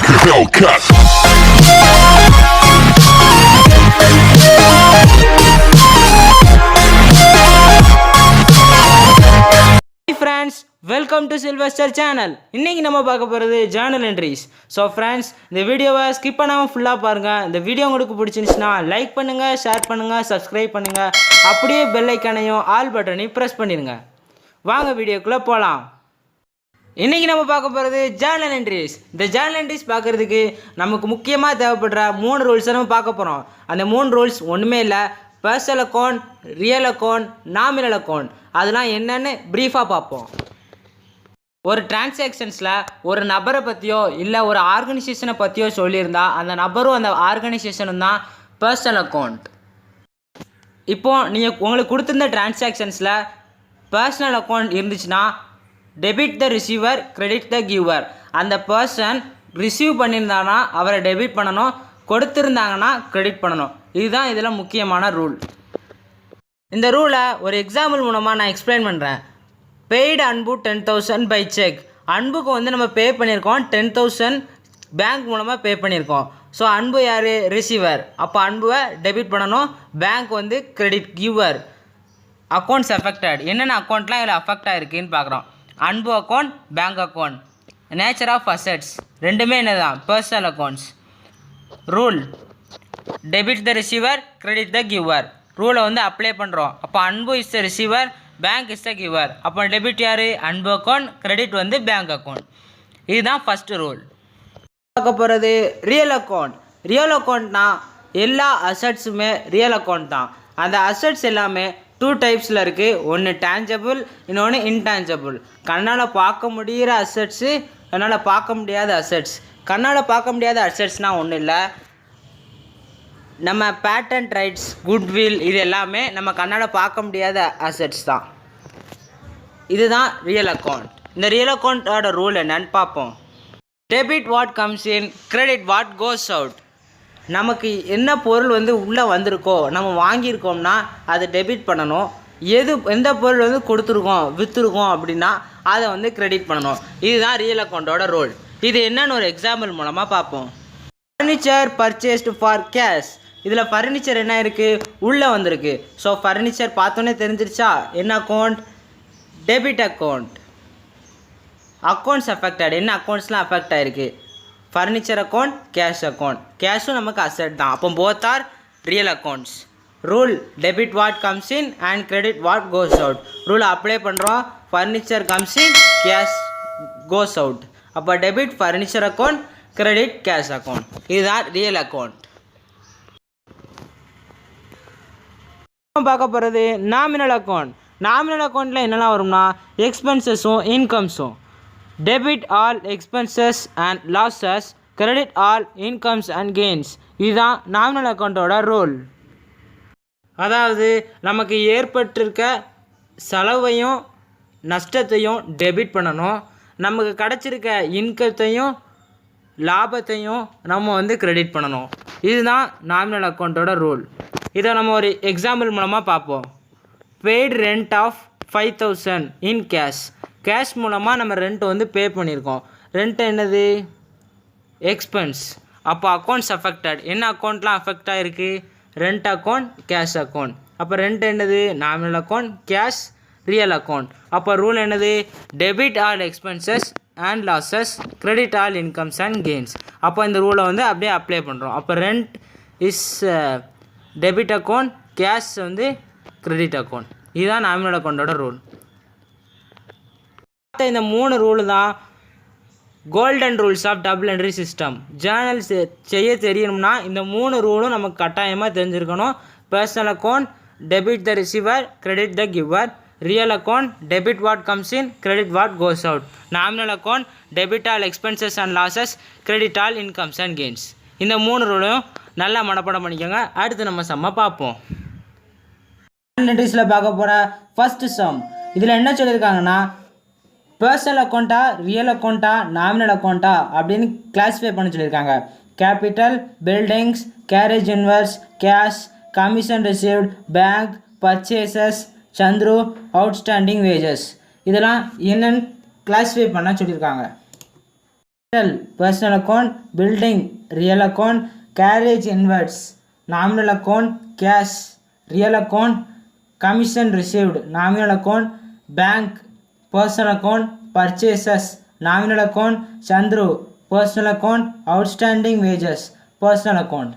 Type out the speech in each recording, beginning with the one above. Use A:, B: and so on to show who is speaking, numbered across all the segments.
A: Hellcat.
B: Friends, welcome to Sylvester channel. இன்னைக்கு நம்ம பார்க்க போறது journal entries. So friends, இந்த வீடியோவை ஸ்கிப் பண்ணாம ஃபுல்லா பாருங்க. இந்த வீடியோ உங்களுக்கு பிடிச்சிருந்துச்சுனா லைக் பண்ணுங்க, ஷேர் பண்ணுங்க, சப்ஸ்கிரைப் பண்ணுங்க. அப்படியே பெல் ஐகானையும் ஆல் பட்டனையும் பிரஸ் பண்ணிருங்க. வாங்க வீடியோக்குள்ள போலாம். இன்னைக்கு நம்ம பார்க்க போகிறது ஜேர்னல் என்ட்ரிஸ். இந்த ஜேர்னல் என்ட்ரிஸ் பார்க்குறதுக்கு நமக்கு முக்கியமாக தேவைப்படுற 3 ரூல்ஸை நம்ம பார்க்க போகிறோம். அந்த 3 ரூல்ஸ் ஒன்றுமே இல்லை. Personal account, real account, nominal account. அதெல்லாம் என்னன்னு ப்ரீஃபாக பார்ப்போம். ஒரு டிரான்சாக்ஷன்ஸில் ஒரு நபரை பற்றியோ இல்லை ஒரு ஆர்கனைசேஷனை பற்றியோ சொல்லியிருந்தா அந்த நபரும் அந்த ஆர்கனைசேஷனும் தான் பர்சனல் அக்கௌண்ட். இப்போது நீங்கள் உங்களுக்கு கொடுத்துருந்த டிரான்சாக்ஷன்ஸில் பர்சனல் அக்கௌண்ட் இருந்துச்சுன்னா debit the receiver, credit the giver. அந்த பர்சன் ரிசீவ் பண்ணியிருந்தாங்கன்னா அவரை டெபிட் பண்ணணும், கொடுத்துருந்தாங்கன்னா கிரெடிட் பண்ணணும். இதுதான் இதில் முக்கியமான ரூல். இந்த ரூலை ஒரு எக்ஸாம்பிள் மூலமாக நான் எக்ஸ்பிளைன் பண்ணுறேன். பெய்டு அன்பு 10,000 பை செக். அன்புக்கு வந்து நம்ம பே பண்ணியிருக்கோம் 10,000 பேங்க் மூலமாக பே பண்ணியிருக்கோம். ஸோ அன்பு யார்? ரிசீவர். அப்போ அன்புவை டெபிட் பண்ணணும், பேங்க் வந்து கிரெடிட், கிவர். Accounts affected. என்னென்ன அக்கௌண்ட்லாம் இதில் அஃபெக்ட் ஆகிருக்குன்னு பார்க்குறோம். Anbu account, bank account. Nature of assets ரெண்டுமே என்ன தான்? Personal accounts. Rule debit the receiver, credit the giver. ரூலை வந்து அப்ளை பண்ணுறோம். அப்போ Anbu is the receiver, bank is the giver. அப்போ டெபிட் யார்? அன்பு அக்கௌண்ட், கிரெடிட் வந்து பேங்க் அக்கௌண்ட். இதுதான் ஃபஸ்ட்டு ரூல். பார்க்க போகிறது ரியல் அக்கௌண்ட். ரியல் அக்கௌண்ட்னா எல்லா அசட்ஸுமே ரியல் அக்கௌண்ட் தான். அந்த அசட்ஸ் எல்லாமே 2 டைப்ஸில் இருக்குது. ஒன்று டேஞ்சபிள், இன்னொன்று இன்டேஞ்சபிள். கண்ணால் பார்க்க முடிகிற அசட்ஸு, கண்ணால் பார்க்க முடியாத அசட்ஸ். கண்ணால் பார்க்க முடியாத அசட்ஸ்னால் ஒன்றும் இல்லை, நம்ம பேட்டன்ட் ரைட்ஸ், குட்வில், இது எல்லாமே நம்ம கண்ணால் பார்க்க முடியாத அசட்ஸ் தான். இதுதான் ரியல் அக்கௌண்ட். இந்த ரியல் அக்கௌண்ட்டோட ரூல் என்னன்னு பார்ப்போம். Debit what comes in, credit what goes out. நமக்கு என்ன பொருள் வந்து உள்ளே வந்திருக்கோ, நம்ம வாங்கியிருக்கோம்னா அதை டெபிட் பண்ணணும். எந்த பொருள் வந்து கொடுத்துருக்கோம், விற்றுருக்கோம் அப்படின்னா அதை வந்து கிரெடிட் பண்ணணும். இதுதான் ரியல் அக்கௌண்ட்டோட ரோல். இது என்னன்னு ஒரு எக்ஸாம்பிள் மூலமாக பார்ப்போம். Furniture purchased for cash. இதில் ஃபர்னிச்சர் என்ன இருக்குது? உள்ளே வந்திருக்கு. ஸோ ஃபர்னிச்சர் பார்த்தோன்னே தெரிஞ்சிருச்சா என்ன account? Debit account. Accounts affected. என்ன அக்கௌண்ட்ஸ்லாம் அஃபெக்ட் ஆகிருக்கு? Furniture account, cash account. கேஷும் நமக்கு அசெட் தான். அப்போ both are real accounts. Rule debit what comes in and credit what goes out. Rule apply பண்ணுறோம். Furniture comes in, cash goes out. அப்போ debit furniture account, credit cash account. இதுதான் real account. பார்க்க போகிறது nominal account. Nominal அக்கௌண்ட்டில் என்னெல்லாம் வரும்னா எக்ஸ்பென்சஸும் இன்கம்ஸும். Debit all expenses and losses, credit all incomes and gains. இதுதான் நாமினல் அக்கௌண்ட்டோட ரூல். அதாவது நமக்கு ஏற்பட்டிருக்க செலவையும் நஷ்டத்தையும் டெபிட் பண்ணணும், நமக்கு கிடச்சிருக்க இன்கத்தையும் லாபத்தையும் நம்ம வந்து கிரெடிட் பண்ணணும். இதுதான் நாமினல் அக்கௌண்ட்டோட ரூல். இதை நம்ம ஒரு எக்ஸாம்பிள் மூலமாக பார்ப்போம். Paid rent of 5,000 in cash. Cash மூலமாக நம்ம ரெண்ட் வந்து பே பண்ணியிருக்கோம். ரெண்ட் என்னது? எக்ஸ்பென்ஸ். அப்போ அக்கௌண்ட்ஸ் அஃபெக்டட். என்ன அக்கௌண்ட்லாம் அஃபெக்ட் ஆகிருக்கு? Rent account, cash account. அப்போ ரெண்ட் என்னது? Nominal account, cash real account. அப்போ ரூல் என்னது? Debit all expenses and losses, credit all incomes and gains. அப்போ இந்த ரூலை வந்து அப்படியே அப்ளை பண்ணுறோம். அப்போ rent is debit account, cash வந்து கிரெடிட் அக்கௌண்ட். இதுதான் நாமினல் அக்கௌண்ட்டோட ரூல். இந்த 3 ரூல் தான் golden rules of double entry system. Journal செய்ய தெரியணும்னா இந்த 3 ரூலும் நமக்கு கட்டாயமாக தெரிஞ்சிருக்கணும். Personal account debit the receiver, credit the giver. Real account debit what comes in, credit what goes out. Nominal account debit all expenses and losses, credit all incomes and gains. இந்த 3 ரூலையும் நல்லா மனப்பாடம் பண்ணிக்கோங்க. அடுத்து நம்ம சம்மை பார்ப்போம். என்ட்ரிஸில் பார்க்க போகிற ஃபஸ்ட்டு சம். இதில் என்ன சொல்லியிருக்காங்கன்னா பர்சனல் அக்கௌண்ட்டா, ரியல் அக்கௌண்ட்டா, நாமினல் அக்கௌண்ட்டா அப்படின்னு கிளாஸிஃபை பண்ண சொல்லியிருக்காங்க. Capital, buildings, carriage inwards, cash, commission received, bank, purchases, Chandru, outstanding wages. இதெல்லாம் என்னென்னு கிளாஸிஃபை பண்ண சொல்லியிருக்காங்க. personal account, building real account, carriage inwards nominal account, cash real account, commission received nominal account, bank personal account, purchases nominal account, Chandru personal account, outstanding wages personal account.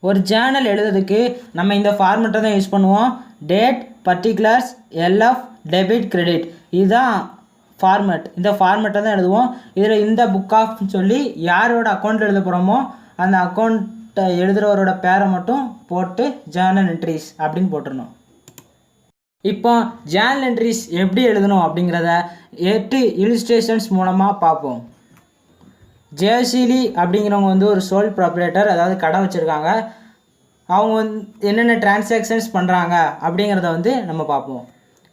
B: ஒரு Journal எழுதுறதுக்கு நம்ம இந்த ஃபார்மெட்டை தான் use பண்ணுவோம். Date, particulars, LF, debit, credit, இதுதான் format. இந்த ஃபார்மெட்டை தான் எழுதுவோம். இதில் இந்த புக் ஆஃப்னு சொல்லி யாரோட அக்கௌண்ட் எழுத போகிறோமோ அந்த அக்கௌண்ட்டை எழுதுகிறவரோட பேரை மட்டும் போட்டு ஜேர்னல் என்ட்ரிஸ் அப்படின்னு போட்டுடணும். இப்போ ஜேர்னல் என்ட்ரிஸ் எப்படி எழுதணும் அப்படிங்கிறத 8 இல்லுஸ்ட்ரேஷன்ஸ் மூலமாக பார்ப்போம். ஜெயசீலி அப்படிங்கிறவங்க வந்து ஒரு சோல் ப்ராப்ரேட்டர், அதாவது கடை வச்சுருக்காங்க. அவங்க வந்து என்னென்ன டிரான்சாக்ஷன்ஸ் பண்ணுறாங்க அப்படிங்கிறத வந்து நம்ம பார்ப்போம்.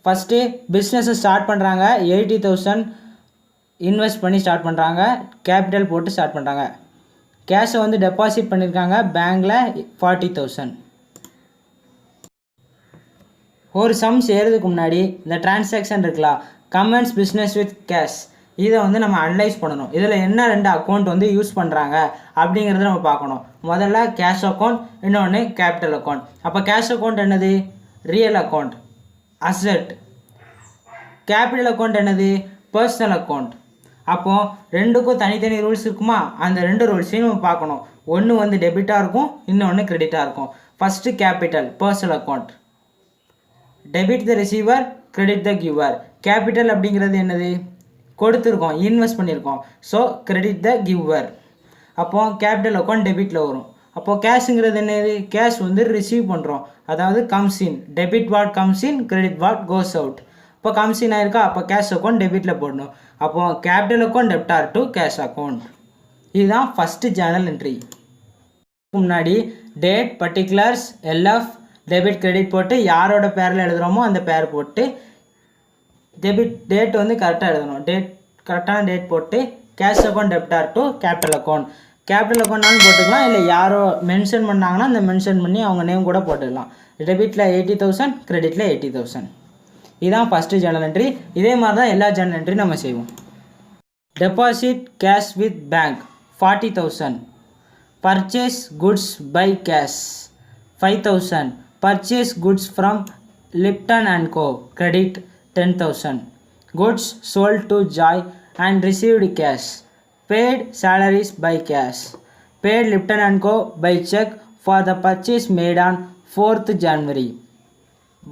B: ஃபஸ்ட்டு பிஸ்னஸை ஸ்டார்ட் பண்ணுறாங்க. 80,000 இன்வெஸ்ட் பண்ணி ஸ்டார்ட் பண்ணுறாங்க. கேபிட்டல் போட்டு ஸ்டார்ட் பண்ணுறாங்க. கேஷை வந்து டெபாசிட் பண்ணியிருக்காங்க பேங்க்கில் 40,000. ஒரு சம் செய்கிறதுக்கு முன்னாடி இந்த டிரான்சாக்ஷன் இருக்கலாம், கமெண்ட்ஸ் பிஸ்னஸ் வித் கேஷ், இதை வந்து நம்ம அனலைஸ் பண்ணணும். இதில் என்ன 2 அக்கௌண்ட் வந்து யூஸ் பண்ணுறாங்க அப்படிங்கிறத நம்ம பார்க்கணும். முதல்ல கேஷ் அக்கௌண்ட், இன்னொன்று கேபிட்டல் அக்கௌண்ட். அப்போ கேஷ் அக்கௌண்ட் என்னது? Real account, asset. Capital account என்னது? Personal account. அப்போது ரெண்டுக்கும் தனித்தனி ரூல்ஸ் இருக்குமா? அந்த 2 ரூல்ஸையும் நம்ம பார்க்கணும். ஒன்று வந்து டெபிட்டாக இருக்கும், இன்னொன்று கிரெடிட்டாக இருக்கும். First capital personal account. Debit the receiver, credit the giver. Capital அப்படிங்கிறது என்னது? கொடுத்துருக்கோம், இன்வெஸ்ட் பண்ணியிருக்கோம். So credit the giver. அப்போது கேபிட்டல் அக்கௌண்ட் டெபிட்டில் வரும். அப்போது கேஷுங்கிறது என்னது? கேஷ் வந்து ரிசீவ் பண்ணுறோம், அதாவது comes in. Debit what comes in, credit what goes out. இப்போ கம்ஸ் இன் ஆயிருக்கா, அப்போ கேஷ் அக்கௌண்ட் டெபிட்டில் போடணும். அப்போது capital account debtor to cash account. இதுதான் ஃபஸ்ட்டு ஜேர்னல் என்ட்ரி. முன்னாடி date, particulars, LF, debit, credit போட்டு யாரோட பேரில் எழுதுகிறோமோ அந்த பேர் போட்டு டெபிட் டேட் வந்து கரெக்டாக எழுதணும். டேட் கரெக்டான டேட் போட்டு cash account debtor to capital account. Capital அக்கௌண்ட்னாலும் போட்டுக்கலாம், இல்லை யாரோ மென்ஷன் பண்ணாங்கன்னா அந்த மென்ஷன் பண்ணி அவங்க நேம் கூட போட்டுக்கலாம். டெபிட்டில் 80,000, கிரெடிட்டில் 80,000. இதுதான் ஃபஸ்ட்டு ஜேர்னல் என்ட்ரி. இதே மாதிரி தான் எல்லா ஜேர்னல் என்ட்ரி நம்ம செய்வோம். Deposit cash with bank 40,000. Purchase goods by cash 5,000. Purchase goods from Lipton and Co. Credit 10,000. Goods sold to Joy and received cash. Paid salaries by cash. Paid Lipton and Co. by check for the purchase made on 4th January.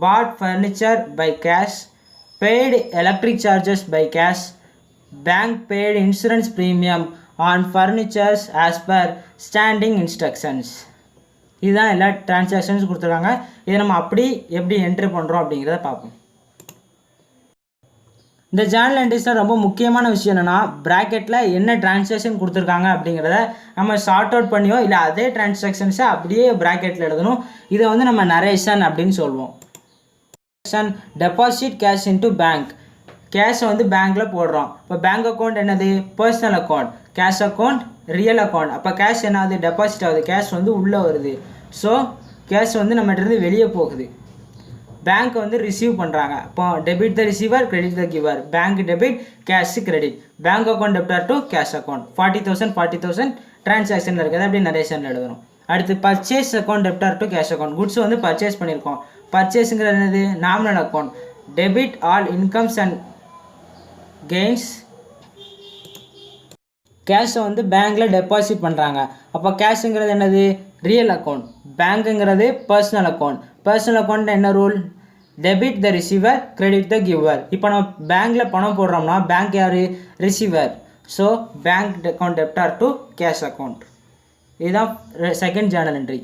B: Bought furniture by cash. Paid electric charges by cash. Bank paid insurance premium on furniture as per standing instructions. இதுதான் எல்லா transactions கொடுத்துருக்காங்க. இதை நம்ம அப்படி எப்படி entry பண்ணுறோம் அப்படிங்கிறத பார்ப்போம். இந்த ஜேர்னல் என்ட்ரிஸில் ரொம்ப முக்கியமான விஷயம் என்னென்னா, ப்ராக்கெட்டில் என்ன டிரான்சாக்ஷன் கொடுத்துருக்காங்க அப்படிங்கிறத நம்ம ஷார்ட் அவுட் பண்ணியோ இல்லை அதே டிரான்சாக்ஷன்ஸை அப்படியே ப்ராக்கெட்டில் எழுதணும். இதை வந்து நம்ம நரேஷன் அப்படின்னு சொல்லுவோம். Deposit cash into bank. கேஷை வந்து பேங்க்கில் போடுறோம். இப்போ பேங்க் அக்கௌண்ட் என்னது? Personal account. Cash account real account. அப்போ கேஷ் என்ன ஆகுது? டெபாசிட் ஆகுது. கேஷ் வந்து உள்ளே வருது. ஸோ கேஷ் வந்து நம்மகிட்ட வெளியே போகுது. பேங்க் வந்து ரிசீவ் பண்ணுறாங்க. இப்போ debit the receiver, credit the giver. Bank debit, cash credit. Bank account debtor to cash account. 40,000 டிரான்சாக்ஷனில் இருக்குது, அப்படி நரேஷனில் எழுதணும். அடுத்து purchase account debtor to cash account. Goods வந்து பர்ச்சேஸ் பண்ணியிருக்கோம். பர்ச்சேஸுங்கிறது என்னது? Nominal account. Debit all incomes and gains. கேஷை வந்து பேங்க்கில் டெபாசிட் பண்ணுறாங்க. அப்போ கேஷுங்கிறது என்னது? Real account. பேங்க்குங்கிறது பர்சனல் அக்கௌண்ட். பர்சனல் அக்கௌண்ட் என்ன rule? Debit the receiver, credit the giver. இப்போ நம்ம பேங்க்கில் பணம் போடுறோம்னா பேங்க் யார்? Receiver. So bank account debtor to cash account. இதுதான் second journal entry.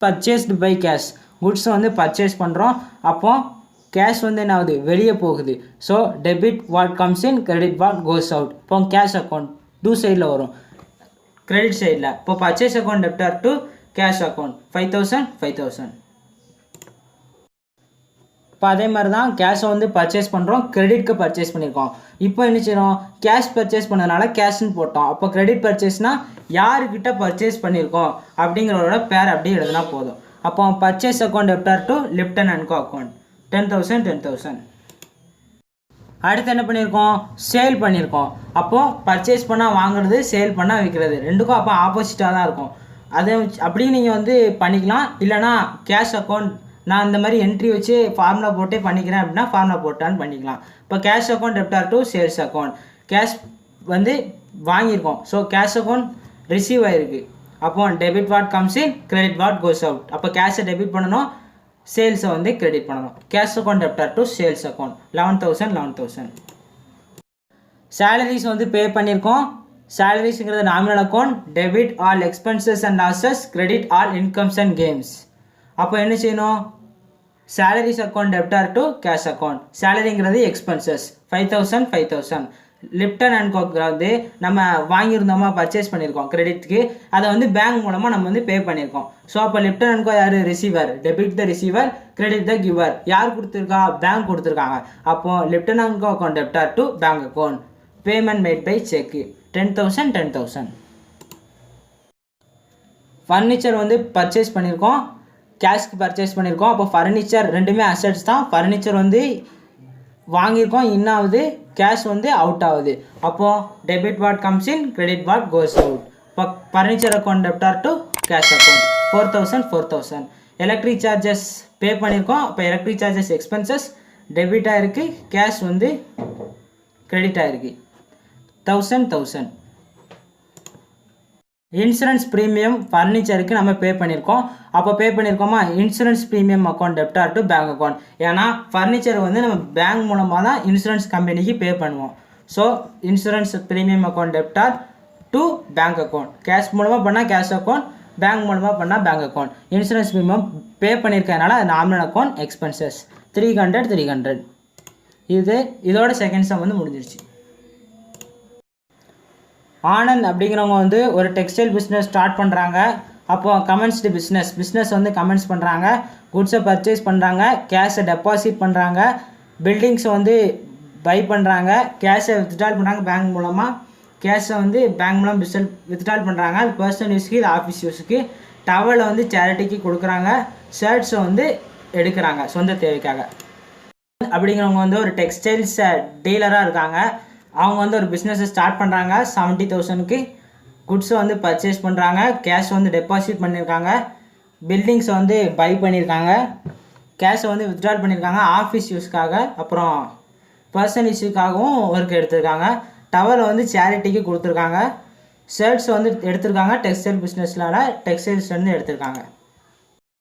B: Purchased by cash. Goods வந்து பர்ச்சேஸ் பண்ணுறோம். அப்போது கேஷ் வந்து என்ன ஆகுது? வெளியே போகுது. So debit what comes in, credit what goes out. இப்போ கேஷ் அக்கௌண்ட் டூ சைடில் வரும், கிரெடிட் சைடில். இப்போ purchase account debtor to cash account 5,000. இப்போ அதே மாதிரி தான் கேஷை வந்து பர்ச்சேஸ் பண்ணுறோம், கிரெடிட்க்கு பர்ச்சேஸ் பண்ணியிருக்கோம். இப்போ என்ன செய்யணும்? கேஷ் பர்ச்சேஸ் பண்ணதுனால கேஷ்னு போட்டோம். அப்போ கிரெடிட் பர்ச்சேஸ்னால் யாருக்கிட்ட பர்ச்சேஸ் பண்ணியிருக்கோம் அப்படிங்கிறவரோட பேர் அப்படியே எழுதுனா போதும். அப்போ purchase account debtor to Lipton and co account 10,000. அடுத்து என்ன பண்ணியிருக்கோம், சேல் பண்ணியிருக்கோம். அப்போது பர்ச்சேஸ் பண்ணால் வாங்குறது, சேல் பண்ணால் விற்கிறது, ரெண்டுக்கும் அப்போ ஆப்போசிட்டாக தான் இருக்கும். அதை அப்படியும் நீங்கள் வந்து பண்ணிக்கலாம். இல்லைனா கேஷ் அக்கௌண்ட் நான் இந்த மாதிரி என்ட்ரி வச்சு ஃபார்முலா போட்டே பண்ணிக்கிறேன் அப்படின்னா ஃபார்முலா போட்டான்னு பண்ணிக்கலாம். இப்போ cash account debtor to sales account. Cash வந்து வாங்கியிருக்கோம், ஸோ கேஷ் அக்கௌண்ட் ரிசீவ் ஆகிருக்கு. அப்போ debit what comes in, credit what goes out. அப்போ கேஷை டெபிட் பண்ணணும், சேல்ஸை வந்து கிரெடிட் பண்ணணும். Cash account debtor to sales account 11,000. Salaries வந்து பே பண்ணியிருக்கோம். சேலரிஸுங்கிறது nominal account. Debit all expenses and losses, credit all incomes and gains. அப்போ என்ன செய்யணும், salaries account debtor to cash account. சேலரிங்கிறது எக்ஸ்பென்சஸ் 5,000. லிப்டன் அண்ட் கோக் வந்து நம்ம வாங்கியிருந்தோமா, பர்ச்சேஸ் பண்ணியிருக்கோம் கிரெடிட்க்கு, அதை வந்து பேங்க் மூலமாக நம்ம வந்து பே பண்ணியிருக்கோம். ஸோ அப்போ லிப்டன் அண்ட் கோ யார், receiver. Debit the receiver, credit the giver. யார் கொடுத்துருக்கா, பேங்க் கொடுத்துருக்காங்க. அப்போது Lipton and co account debtor to bank account. Payment made by cheque 10,000. Furniture வந்து பர்ச்சேஸ் பண்ணியிருக்கோம், கேஷ்க்கு பர்ச்சேஸ் பண்ணியிருக்கோம். அப்போ ஃபர்னிச்சர் ரெண்டுமே அசட்ஸ் தான். ஃபர்னிச்சர் வந்து வாங்கியிருக்கோம், இன்னாவது கேஷ் வந்து அவுட் ஆகுது. அப்போது debit what comes in, credit what goes out. இப்போ furniture account debtor to cash account 4,000. Electric charges pay பண்ணியிருக்கோம். இப்போ எலக்ட்ரிக் சார்ஜஸ் எக்ஸ்பென்சஸ் டெபிட் ஆகிருக்கு, கேஷ் வந்து கிரெடிட் ஆகிருக்கு 1,000. இன்சூரன்ஸ் ப்ரீமியம் ஃபர்னிச்சருக்கு நம்ம பே பண்ணியிருக்கோம். அப்போ பே பண்ணியிருக்கோமா, insurance premium account debtor to bank account. ஏன்னா ஃபர்னிச்சர் வந்து நம்ம பேங்க் மூலமாக தான் இன்சூரன்ஸ் கம்பெனிக்கு பே பண்ணுவோம். So insurance premium account debtor to bank account. Cash மூலமாக பண்ணால் கேஷ் அக்கௌண்ட், பேங்க் மூலமாக பண்ணால் bank account. Insurance premium pay பண்ணியிருக்கனால அது நாமினல் அக்கௌண்ட் எக்ஸ்பென்சஸ் 300. இதோட செகண்ட் சம் வந்து முடிஞ்சிருச்சு. ஆனந்த் அப்படிங்கிறவங்க வந்து ஒரு டெக்ஸ்டைல் பிஸ்னஸ் ஸ்டார்ட் பண்ணுறாங்க. அப்போது கமெண்ட்ஸ்டு பிஸ்னஸ் வந்து கமெண்ட்ஸ் பண்ணுறாங்க. குட்ஸை பர்ச்சேஸ் பண்ணுறாங்க, கேஷை டெபாசிட் பண்ணுறாங்க, பில்டிங்ஸை வந்து பை பண்ணுறாங்க, கேஷை வித்ட்ரால் பண்ணுறாங்க பேங்க் மூலமாக. கேஷை வந்து பேங்க் மூலம் வித்ட்ரால் பண்ணுறாங்க. அது பர்சனல் யூஸ்க்கு, இது ஆஃபீஸ் யூஸுக்கு. டவலை வந்து சேரிட்டிக்கு கொடுக்குறாங்க. ஷர்ட்ஸை வந்து எடுக்கிறாங்க சொந்த தேவைக்காக. அப்படிங்கிறவங்க வந்து ஒரு டெக்ஸ்டைல்ஸ் டீலராக இருக்காங்க. அவங்க வந்து ஒரு பிஸ்னஸை ஸ்டார்ட் பண்ணுறாங்க. 70,000க்கு குட்ஸை வந்து பர்ச்சேஸ் பண்ணுறாங்க, கேஷ் வந்து டெபாசிட் பண்ணியிருக்காங்க, பில்டிங்ஸை வந்து பை பண்ணியிருக்காங்க, கேஷை வந்து வித்ட்ரால் பண்ணியிருக்காங்க ஆஃபீஸ் யூஸ்க்காக, அப்புறம் பர்சனல் யூஸுக்காகவும் ஒர்க் எடுத்திருக்காங்க. டவலை வந்து சேரிட்டிக்கு கொடுத்துருக்காங்க. ஷர்ட்ஸ் வந்து எடுத்திருக்காங்க, டெக்ஸ்டைல் பிஸ்னஸ்னால டெக்ஸ்டைல்ஸ்லேருந்து எடுத்திருக்காங்க.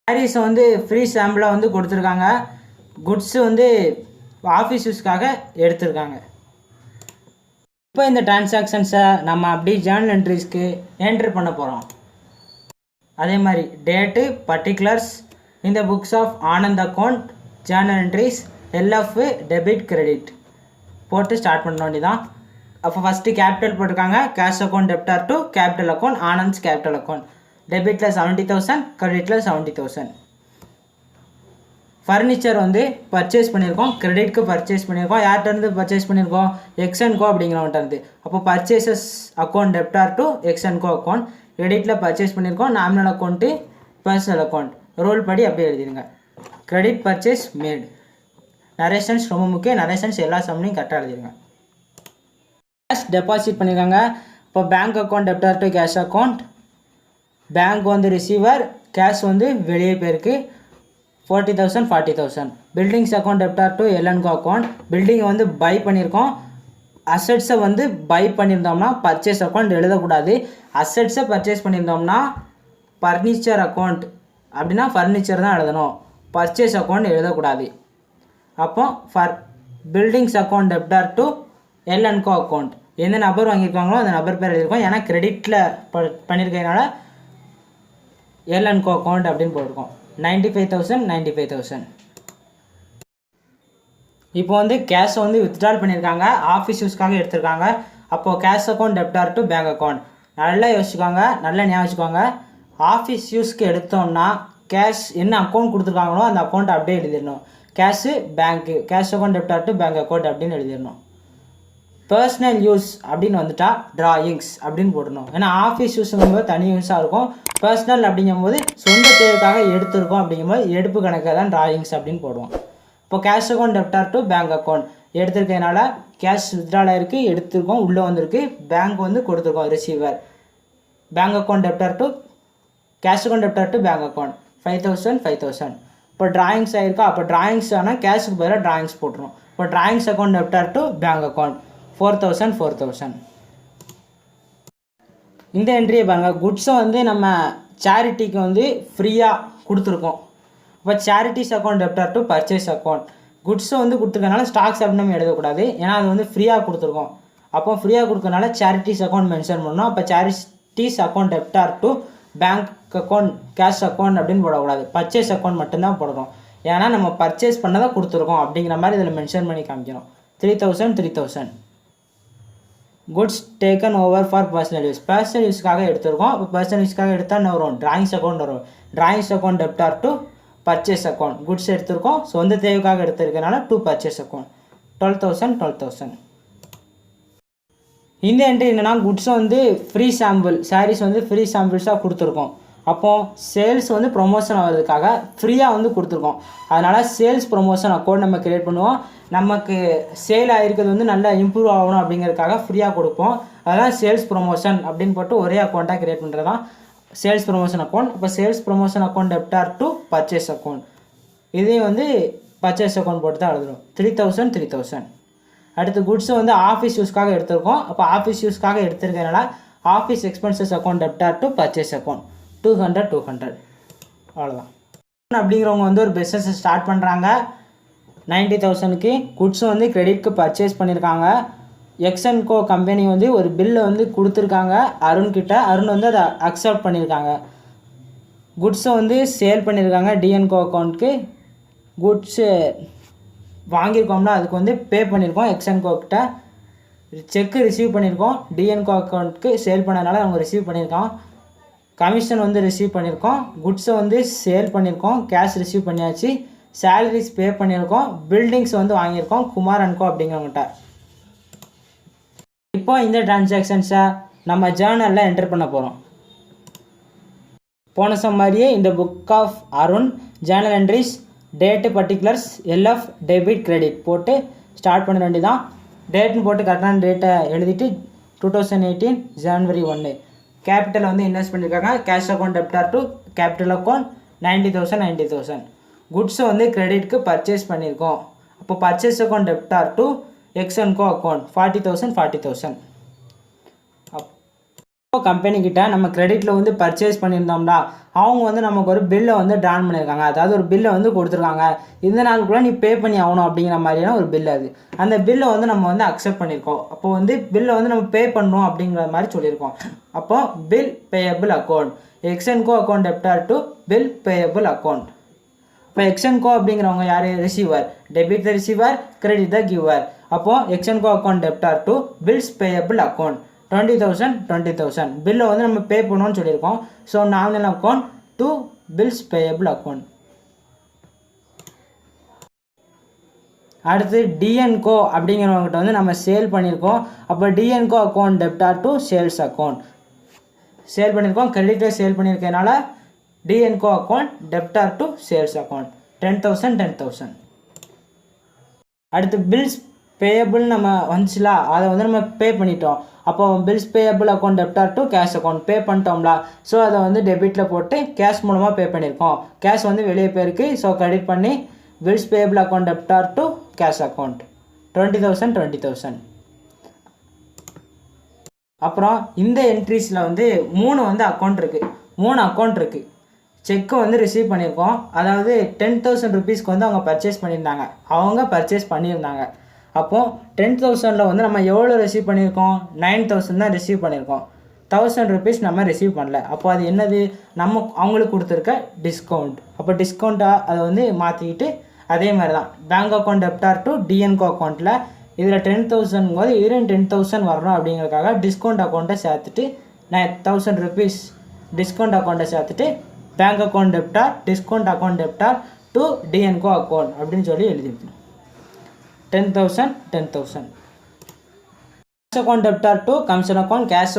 B: சாரீஸை வந்து ஃப்ரீ சாம்பிளாக வந்து கொடுத்துருக்காங்க. குட்ஸு வந்து ஆஃபீஸ் யூஸ்க்காக எடுத்திருக்காங்க. இப்போ இந்த டிரான்சாக்ஷன்ஸை நம்ம அப்படியே ஜேர்னல் என்ட்ரிஸ்க்கு என்ட்ரி பண்ண போகிறோம். அதே மாதிரி டேட்டு, பர்டிகுலர்ஸ், இந்த books of Anand account, journal entries, LF, debit, credit போட்டு ஸ்டார்ட் பண்ண வேண்டியதான். அப்போ ஃபஸ்ட்டு கேபிட்டல் போட்டிருக்காங்க. Cash account debtor to capital account, Anand's capital account. டெபிட்டில் 70,000, கிரெடிட்டில் 70,000. ஃபர்னிச்சர் வந்து பர்ச்சேஸ் பண்ணியிருக்கோம், கிரெடிட்க்கு பர்ச்சேஸ் பண்ணியிருக்கோம். யார்கிட்டருந்து பர்ச்சேஸ் பண்ணியிருக்கோம், எக்ஸ்என்கோ அப்படிங்கிறவன்ட்டு. அப்போ purchases account debtor to X and Co account. கிரெடிட்டில் பர்ச்சேஸ் பண்ணியிருக்கோம், nominal account, personal account. Rule படி அப்படியே எழுதிடுங்க. Credit purchase made. நரேஷன்ஸ் ரொம்ப முக்கியம், நரேஷன்ஸ் எல்லா சம்லையும் கரெக்டாக எழுதிடுங்க. கேஷ் டெபாசிட் பண்ணியிருக்காங்க. இப்போ bank account debtor to cash account. Bank வந்து ரிசீவர், கேஷ் வந்து வெளியே போயிருக்கு 40,000, 40,000. Buildings account debtor to L and Co account. பில்டிங்கை வந்து பை பண்ணியிருக்கோம். அசட்ஸை வந்து பை பண்ணியிருந்தோம்னா பர்ச்சேஸ் அக்கௌண்ட் எழுதக்கூடாது. அசட்ஸை பர்ச்சேஸ் பண்ணியிருந்தோம்னா ஃபர்னிச்சர் அக்கௌண்ட் அப்படின்னா ஃபர்னிச்சர் தான் எழுதணும், பர்ச்சேஸ் அக்கௌண்ட் எழுதக்கூடாது. அப்போ buildings account debtor to L and Co account. எந்த நபர் வாங்கியிருக்காங்களோ அந்த நபர் பேர் எழுதியிருக்கோம். ஏன்னா கிரெடிட்டில் பண்ணியிருக்கனால எல்என்கோ அக்கௌண்ட் அப்படின்னு போட்டிருக்கோம். 95,000. இப்போ வந்து கேஷை வந்து வித்ட்ரால் பண்ணியிருக்காங்க, ஆஃபீஸ் யூஸ்க்காக எடுத்திருக்காங்க. அப்போது cash account debtor to bank account. நல்லா யோசிச்சுக்கோங்க, நல்லா ஞாபகம் வச்சுக்கோங்க. ஆஃபீஸ் யூஸ்க்கு எடுத்தோம்னா கேஷ் என்ன அக்கௌண்ட் கொடுத்துருக்காங்களோ அந்த அக்கௌண்ட் அப்படியே எழுதிடணும். கேஷு பேங்க்கு, cash account debtor to bank account அப்படின்னு எழுதிடணும். பர்சனல் யூஸ் அப்படின்னு வந்துட்டா டிராயிங்ஸ் அப்படின்னு போடணும். ஏன்னா ஆஃபீஸ் யூஸுங்கும்போது தனி யூஸாக இருக்கும். பர்சனல் அப்படிங்கும்போது சொந்த தேவைக்காக எடுத்திருக்கோம் அப்படிங்கும்போது எடுப்பு கணக்கு தான் டிராயிங்ஸ் அப்படின்னு போடுவோம். இப்போ cash account debtor to bank account. எடுத்திருக்கனால கேஷ் வித்ட்ரால் ஆயிருக்கு, எடுத்திருக்கோம், உள்ளே வந்திருக்கு, பேங்க் வந்து கொடுத்துருக்கோம் receiver. Bank account debtor to cash account debtor to bank account 5000 5000. இப்போ டிராயிங்ஸ் ஆகிருக்கா, அப்போ டிராயிங்ஸ் ஆனால் கேஷுக்கு பதிலாக டிராயிங்ஸ் போட்டுரும். இப்போ drawings account debtor to bank account 4000 4000. இந்த என்ட்ரியை பாருங்கள், குட்ஸை வந்து நம்ம சேரிட்டிக்கு வந்து ஃப்ரீயாக கொடுத்துருக்கோம். இப்போ charities account debtor to purchase account. குட்ஸை வந்து கொடுத்துருக்கனால ஸ்டாக்ஸ் அப்படின்னு நம்ம எழுதக்கூடாது, ஏன்னா அது வந்து ஃப்ரீயாக கொடுத்துருக்கோம். அப்போ ஃப்ரீயாக கொடுக்கறனால சேரிட்டிஸ் அக்கௌண்ட் மென்ஷன் பண்ணணும். அப்போ charities account debtor to bank account cash account அப்படின்னு போடக்கூடாது, பர்ச்சேஸ் அக்கௌண்ட் மட்டும்தான் போடணும். ஏன்னா நம்ம பர்ச்சேஸ் பண்ணதை கொடுத்துருக்கோம் அப்படிங்கிற மாதிரி இதில் மென்ஷன் பண்ணி காமிக்கணும். 3000 3000. Goods taken over for personal use. Personal யூஸ்க்காக எடுத்துருக்கோம். இப்போ பர்சனல் யூஸ்க்காக எடுத்தால் என்ன வரும், டிராயிங்ஸ் அக்கௌண்ட் வரும். Drawings account debtor to purchase account. Goods எடுத்திருக்கோம், சொந்த தேவைக்காக எடுத்திருக்கனால டு பர்ச்சேஸ் அக்கௌண்ட் 12000 12000. இந்த என்ட்ரி என்னென்னா, குட்ஸை வந்து ஃப்ரீ சாம்பிள் சாரீஸ் வந்து ஃப்ரீ சாம்பிள்ஸாக கொடுத்துருக்கோம். அப்போது சேல்ஸ் வந்து ப்ரொமோஷன் ஆகிறதுக்காக ஃப்ரீயாக வந்து கொடுத்துருக்கோம். அதனால் சேல்ஸ் ப்ரொமோஷன் அக்கௌண்ட் நம்ம க்ரியேட் பண்ணுவோம். நமக்கு சேல் ஆகிருக்கிறது வந்து நல்லா இம்ப்ரூவ் ஆகணும் அப்படிங்கிறதுக்காக ஃப்ரீயாக கொடுப்போம். அதனால் சேல்ஸ் ப்ரொமோஷன் அப்படின்னு போட்டு ஒரே அக்கௌண்ட்டாக க்ரியேட் பண்ணுறது தான் சேல்ஸ் ப்ரொமோஷன் அக்கௌண்ட். இப்போ sales promotion account debtor to purchase account. இதே வந்து பர்ச்சேஸ் அக்கௌண்ட் போட்டு தான் எழுதுறோம். 3000 3000. அடுத்து குட்ஸை வந்து ஆஃபீஸ் யூஸ்க்காக எடுத்திருக்கோம். அப்போ ஆஃபீஸ் யூஸ்க்காக எடுத்திருக்கிறதுனால office expenses account debtor to purchase account 200 200. அவ்வளோதான். அப்படிங்கிறவங்க வந்து ஒரு பிஸ்னஸ் ஸ்டார்ட் பண்ணுறாங்க. 90,000க்கு குட்ஸும் வந்து கிரெடிட்க்கு பர்ச்சேஸ் பண்ணியிருக்காங்க. எக்ஸ்என்கோ கம்பெனி வந்து ஒரு பில்லை வந்து கொடுத்துருக்காங்க அருண்கிட்ட. அருண் வந்து அதை அக்செப்ட் பண்ணியிருக்காங்க. குட்ஸை வந்து சேல் பண்ணியிருக்காங்க டிஎன்கோ அக்கௌண்ட்டுக்கு. குட்ஸு வாங்கியிருக்கோம்னா அதுக்கு வந்து பே பண்ணியிருக்கோம் எக்ஸ்என்கோ கிட்ட. செக்கு ரிசீவ் பண்ணியிருக்கோம் டிஎன்கோ அக்கௌண்ட்டுக்கு. சேல் பண்ணதுனால அவங்க ரிசீவ் பண்ணியிருக்கோம். கமிஷன் வந்து ரிசீவ் பண்ணியிருக்கோம். குட்ஸை வந்து சேல் பண்ணியிருக்கோம், கேஷ் ரிசீவ் பண்ணியாச்சு. சேலரிஸ் பே பண்ணியிருக்கோம். பில்டிங்ஸ் வந்து வாங்கியிருக்கோம் குமார் அண்ட் கோ அப்படிங்கிறவங்ககிட்ட. இப்போ இந்த டிரான்சாக்ஷன்ஸை நம்ம ஜேர்னலில் என்டர் பண்ண போகிறோம். போன மாதிரியே இந்த book of Arun journal entries date particulars LF debit credit போட்டு ஸ்டார்ட் பண்ண வேண்டியதான். டேட்னு போட்டு கரெக்டான டேட்டை எழுதிட்டு 2018 ஜனவரி 1 கேபிட்டல் வந்து இன்வெஸ்ட் பண்ணியிருக்காங்க. Cash account debtor to capital account 90,000 90,000. குட்ஸை வந்து கிரெடிட்க்கு பர்ச்சேஸ் பண்ணியிருக்கோம். அப்போ purchase account debtor to X and Co account 40,000 40,000. அப்போ கம்பெனிக்கிட்ட நம்ம கிரெடிட்டில் வந்து பர்ச்சேஸ் பண்ணியிருந்தோம்னா அவங்க வந்து நமக்கு ஒரு பில்லை வந்து ட்ரான் பண்ணியிருக்காங்க. அதாவது ஒரு பில்லை வந்து கொடுத்துருக்காங்க, இந்த நாளுக்குள்ளே நீ பே பண்ணி ஆகணும் அப்படிங்கிற மாதிரியான ஒரு பில். அது அந்த பில்லை வந்து நம்ம வந்து அக்செப்ட் பண்ணியிருக்கோம். அப்போ வந்து பில்லை வந்து நம்ம பே பண்ணணும் அப்படிங்கிற மாதிரி சொல்லியிருக்கோம். அப்போ bill payable account X and Co account debtor to bill payable account. இப்போ எக்ஸ்என்கோ அப்படிங்கிறவங்க யார், receiver. Debit the receiver, credit the giver. அப்போது X and Co account debtor to bills payable account 20,000 20,000. பில்லை வந்து நம்ம பே பண்ணணும்னு சொல்லியிருக்கோம். So nominal account to bills payable account. அடுத்து டிஎன்கோ அப்படிங்கிறவங்ககிட்ட வந்து நம்ம சேல் பண்ணியிருக்கோம். அப்போ T and Co account debtor to sales account. Sale பண்ணியிருக்கோம், கிரெடிட்டில் சேல் பண்ணியிருக்கனால T and Co account debtor to sales account 10,000 10,000. அடுத்து பில்ஸ் பேயபிள் நம்ம வந்துச்சுல, அதை வந்து நம்ம பே பண்ணிட்டோம். அப்போ bills payable account debtor to cash account pay பண்ணிட்டோம்ல. ஸோ அதை வந்து டெபிட்டில் போட்டு கேஷ் மூலமாக பே பண்ணியிருக்கோம். கேஷ் வந்து வெளியே போயிருக்கு, ஸோ கிரெடிட் பண்ணி bills payable account debtor to cash account 20,000 20,000. அப்புறம் இந்த என்ட்ரிஸில் வந்து 3 அக்கௌண்ட் இருக்குது. செக்கு வந்து ரிசீவ் பண்ணியிருக்கோம். அதாவது 10,000 ருபீஸ்க்கு வந்து அவங்க பர்ச்சேஸ் பண்ணியிருந்தாங்க. அப்போது 10,000 வந்து நம்ம எவ்வளோ ரிசீவ் பண்ணியிருக்கோம், 9,000 தான் ரிசீவ் பண்ணியிருக்கோம். 1,000 ருபீஸ் நம்ம ரிசீவ் பண்ணல. அப்போ அது என்னது, நம்ம அவங்களுக்கு கொடுத்துருக்க டிஸ்கவுண்ட். அப்போ டிஸ்கவுண்ட்டாக அதை வந்து மாற்றிக்கிட்டு அதே மாதிரி தான் பேங்க் அக்கௌண்ட் டெப்டார் டு டிஎன்கோ அக்கௌண்ட்டில் இதில் 10,000 போது இதுவும் 10,000 வரணும் அப்படிங்கிறதுக்காக டிஸ்கவுண்ட் அக்கௌண்ட்டை சேர்த்துட்டு 1,000 ருபீஸ் டிஸ்கவுண்ட் அக்கௌண்ட்டை சேர்த்துட்டு bank account debtor discount account debtor to T and Co account அப்படின்னு சொல்லி எழுதிருக்கணும். 10,000 10,000. Cash account debtor to commission account. Cash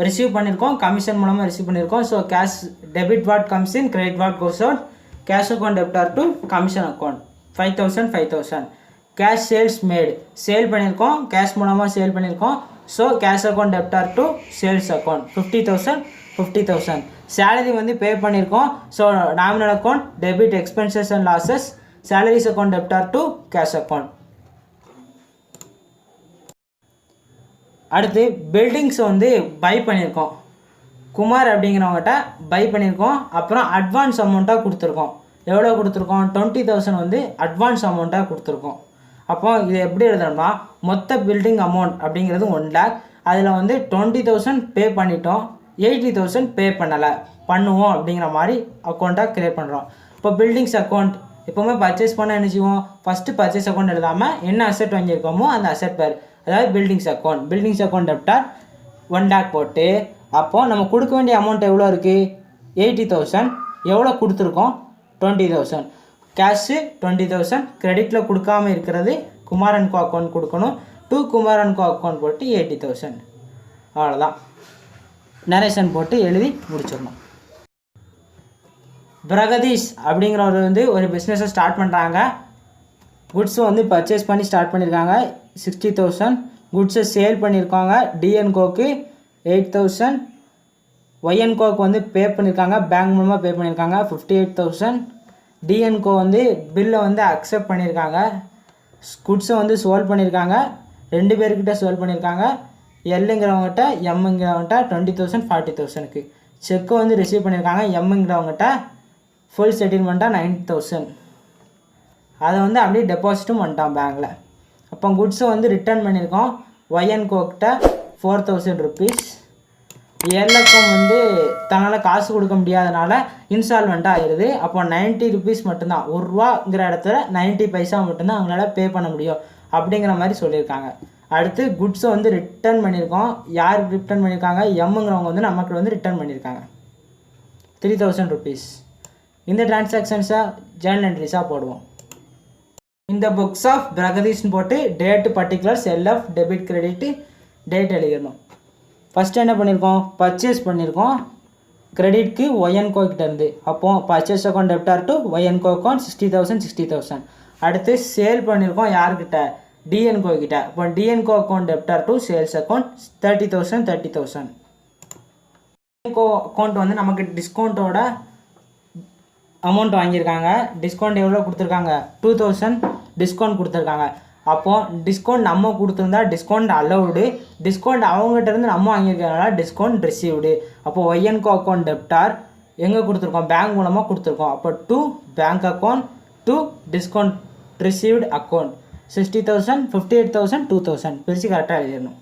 B: receive பண்ணியிருக்கோம், கமிஷன் மூலமாக ரிசீவ் பண்ணியிருக்கோம். So cash debit what comes in, credit what goes out. Cash account debtor to commission account 5,000 5,000. Cash sales made, sale பண்ணியிருக்கோம், cash மூலமாக sale பண்ணியிருக்கோம். So cash account debtor to sales account 50,000 50,000. Salary வந்து pay பண்ணியிருக்கோம். So nominal account debit expenses and losses, salaries account debtor to cash account. அடுத்து buildings வந்து by பண்ணியிருக்கோம். Kumar அப்படிங்கிறவங்ககிட்ட by பண்ணியிருக்கோம். அப்புறம் அட்வான்ஸ் அமௌண்ட்டாக கொடுத்துருக்கோம். எவ்வளோ கொடுத்துருக்கோம்? 20,000 வந்து அட்வான்ஸ் அமௌண்ட்டாக கொடுத்துருக்கோம். அப்போ இது எப்படி எழுதணும்னா, மொத்த பில்டிங் அமௌண்ட் அப்படிங்கிறது 1 lakh. அதில் வந்து 20,000 பே பண்ணிட்டோம், 80,000 பே பண்ணுவோம் அப்படிங்கிற மாதிரி அக்கௌண்ட்டாக க்ரியேட் பண்ணுறோம். இப்போ பில்டிங்ஸ் அக்கௌண்ட் எப்போவுமே பர்ச்சேஸ் பண்ண என்ன செய்வோம்? ஃபஸ்ட்டு பர்ச்சேஸ் அக்கௌண்ட் எழுதாமல் என்ன அசெட் வாங்கியிருக்கோமோ அந்த அசெட் பேர், அதாவது பில்டிங்ஸ் அக்கௌண்ட் டெப்டார் 1 lakh போட்டு, அப்போது நம்ம கொடுக்க வேண்டிய அமௌண்ட் எவ்வளோ இருக்குது? 80,000. எவ்வளோ கொடுத்துருக்கோம்? 20,000. கேஷு 20,000. கிரெடிட்டில் கொடுக்காமல் இருக்கிறது குமார் அண்ட் கோ அக்கௌண்ட் கொடுக்கணும். குமார் அண்ட் கோ அக்கௌண்ட் போட்டு 80,000. அவ்வளோதான். நரேஷன் போட்டு எழுதி முடிச்சிடணும். பிரகதீஷ் அப்படிங்கிறவர் வந்து ஒரு பிஸ்னஸை ஸ்டார்ட் பண்ணுறாங்க. குட்ஸை வந்து பர்ச்சேஸ் பண்ணி ஸ்டார்ட் பண்ணியிருக்காங்க. 60,000. குட்ஸை சேல் பண்ணியிருக்காங்க. டிஎன்கோக்கு 8,000. ஒய்என்கோக்கு வந்து பே பண்ணியிருக்காங்க, பேங்க் மூலமாக பே பண்ணியிருக்காங்க 58,000. டிஎன்கோ வந்து பில்லை வந்து அக்செப்ட் பண்ணியிருக்காங்க. குட்ஸை வந்து சோல்வ் பண்ணியிருக்காங்க. 2 பேர்கிட்ட சோல்வ் பண்ணியிருக்காங்க. எல்லுங்கிறவங்ககிட்ட எம்ங்கிறவங்ககிட்ட 20,000 40,000க்கு செக்கை வந்து ரிசீவ் பண்ணியிருக்காங்க. எம்ங்கிறவங்ககிட்ட ஃபுல் செட்டில்மெண்ட்டாக 90,000. அதை வந்து அப்படியே டெபாசிட்டும் பண்ணிட்டான் பேங்கில். அப்போ குட்ஸை வந்து ரிட்டர்ன் பண்ணியிருக்கோம். ஒய்என்கோக்கிட்ட 4,000 rupees. எல்லக்கம் வந்து தன்னால் காசு கொடுக்க முடியாதனால இன்ஸ்டால்மெண்ட்டாக ஆயிடுது. அப்போ 90 rupees மட்டும்தான், 1 ரூபாங்கிற இடத்துல 90 பைசா மட்டும்தான் அவங்களால பே பண்ண முடியும் அப்படிங்கிற மாதிரி சொல்லியிருக்காங்க. அடுத்து குட்ஸை வந்து ரிட்டர்ன் பண்ணியிருக்கோம். யாருக்கு ரிட்டர்ன் பண்ணியிருக்காங்க? எம்ங்கிறவங்க வந்து நமக்கு வந்து ரிட்டர்ன் பண்ணியிருக்காங்க 3,000 rupees. இந்த டிரான்சாக்ஷன்ஸை ஜேர்னல் என்ட்ரிஸாக போடுவோம். இந்த புக்ஸ் ஆஃப் பிரகதீஷ்னு போட்டு date particular LF debit credit date எழுதிடணும். ஃபஸ்ட்டு என்ன பண்ணியிருக்கோம்? பர்ச்சேஸ் பண்ணியிருக்கோம் கிரெடிட்க்கு ஒய்என்கோ கிட்டேருந்து. அப்போது purchase account debtor to Y and Co account 60,000 60,000. அடுத்து சேல் பண்ணியிருக்கோம் யார்கிட்ட? டிஎன்கோ கிட்ட. இப்போ T and Co account debtor to sales account 30,000 30,000. T and Co account வந்து நமக்கு டிஸ்கவுண்ட்டோட அமௌண்ட் வாங்கியிருக்காங்க. டிஸ்கவுண்ட் எவ்வளோ கொடுத்துருக்காங்க? 2,000 டிஸ்கவுண்ட் கொடுத்துருக்காங்க. அப்போது டிஸ்கவுண்ட் நம்ம கொடுத்துருந்தா டிஸ்கவுண்ட் அலௌடு, டிஸ்கவுண்ட் அவங்ககிட்ட இருந்து நம்ம வாங்கியிருக்கிறதுனால டிஸ்கவுண்ட் ரிசீவ்டு. அப்போது ஒய்என்கோ அக்கௌண்ட் டெப்டார் எங்கே கொடுத்துருக்கோம்? பேங்க் மூலமாக கொடுத்துருக்கோம். அப்போ to bank account to discount received account 60,000 58,000 2,000 பிரித்து கரெக்டாக எழுதிடணும்.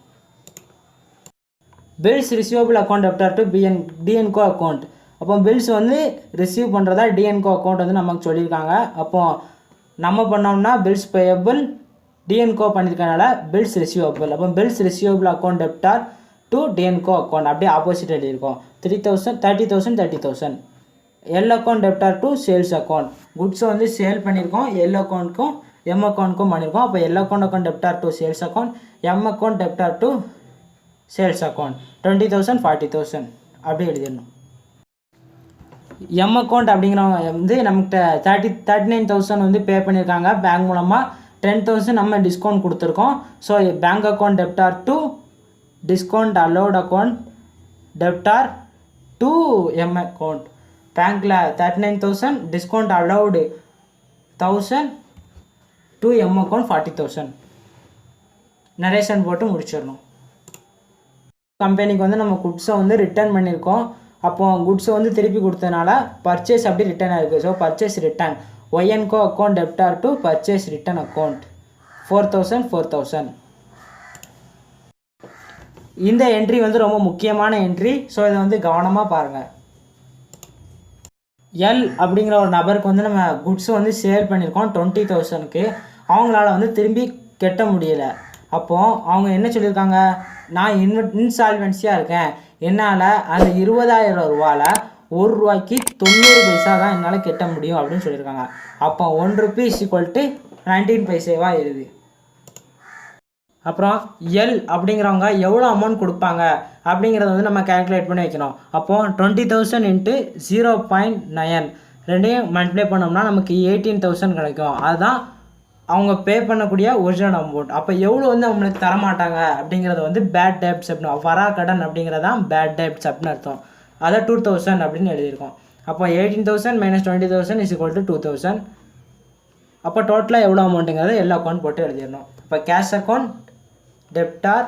B: Bills receivable account debtor to T and Co account. அப்போ பில்ஸ் வந்து ரிசீவ் பண்ணுறதா டிஎன்கோ அக்கௌண்ட் வந்து நமக்கு சொல்லியிருக்காங்க. அப்போது நம்ம பண்ணோம்னா பில்ஸ் பேயபிள், டிஎன்கோ பண்ணியிருக்கனால பில்ஸ் ரிசீவபிள். அப்போ bills receivable account debtor to T and Co account அப்படியே ஆப்போசிட் எழுதியிருக்கோம். 3,000 30,000 30,000. L account debtor to sales account. குட்ஸை வந்து சேல் பண்ணியிருக்கோம். எல் அக்கௌண்ட்டுக்கும் எம் அக்கௌண்ட்டுக்கும் பண்ணியிருக்கோம். அப்போ L account debtor to sales account, M account debtor to sales account 20,000 40,000 அப்படி எழுதிடணும். எம் அக்கௌண்ட் அப்படிங்கிறவங்க வந்து நம்மகிட்ட 39,000 வந்து பே பண்ணியிருக்காங்க பேங்க் மூலமாக. 10,000 நம்ம டிஸ்கவுண்ட் கொடுத்துருக்கோம். So bank account debtor to discount allowed account debtor to M account. பேங்க்கில் 39,000 discount allowed 1,000 to M account 40,000. Narration போட்டு முடிச்சிடணும். கம்பெனிக்கு வந்து நம்ம குட்ஸை வந்து ரிட்டர்ன் பண்ணியிருக்கோம். அப்போது குட்ஸை வந்து திருப்பி கொடுத்ததுனால பர்ச்சேஸ் அப்படி ரிட்டர்ன் ஆகிருக்கு. So purchase return Y and Co account debtor to purchase return account 4,000 4,000. இந்த என்ட்ரி வந்து ரொம்ப முக்கியமான என்ட்ரி. ஸோ இதை வந்து கவனமாக பாருங்கள். எல் அப்படிங்கிற ஒரு நபருக்கு வந்து நம்ம குட்ஸை வந்து சேல் பண்ணியிருக்கோம் 20,000க்கு. அவங்களால வந்து திரும்பி கட்ட முடியலை. அப்போது அவங்க என்ன சொல்லியிருக்காங்க? நான் இன்சால்வென்சியாக இருக்கேன், என்னால் அந்த 20,000 ரூபாயில் 1 ரூபாய்க்கு 90 பைசா தான் என்னால் கட்ட முடியும் அப்படின்னு சொல்லியிருக்காங்க. அப்போ 1 ரூபீ = 19 பைசாவாக எழுது. அப்புறம் எல் அப்படிங்கிறவங்க எவ்வளோ அமௌண்ட் கொடுப்பாங்க அப்படிங்கிறத வந்து நம்ம கேல்குலேட் பண்ணி வைக்கணும். அப்போது 20,000 × 0.9 ரெண்டையும் மல்டிப்ளை பண்ணோம்னா நமக்கு 18,000 கிடைக்கும். அதுதான் அவங்க பே பண்ணக்கூடிய ஒரிஜினல் அமௌண்ட். அப்போ எவ்வளோ வந்து அவங்களுக்கு தரமாட்டாங்க அப்படிங்கிறத வந்து பேட் டெப்ட்ஸ் அப்படின்னு வரா கடன் அப்படிங்கிறதான் பேட் டெப்ட்ஸ் அப்படின்னு அர்த்தம். அதை 2000 அப்படின்னு எழுதியிருக்கோம். அப்போ 18,000 - 20,000 = 2000. அப்போ டோட்டலாக எவ்வளோ அமௌண்ட்டுங்கிறத எல்லா அக்கௌண்ட் போட்டு எழுதிடணும். இப்போ cash account debtor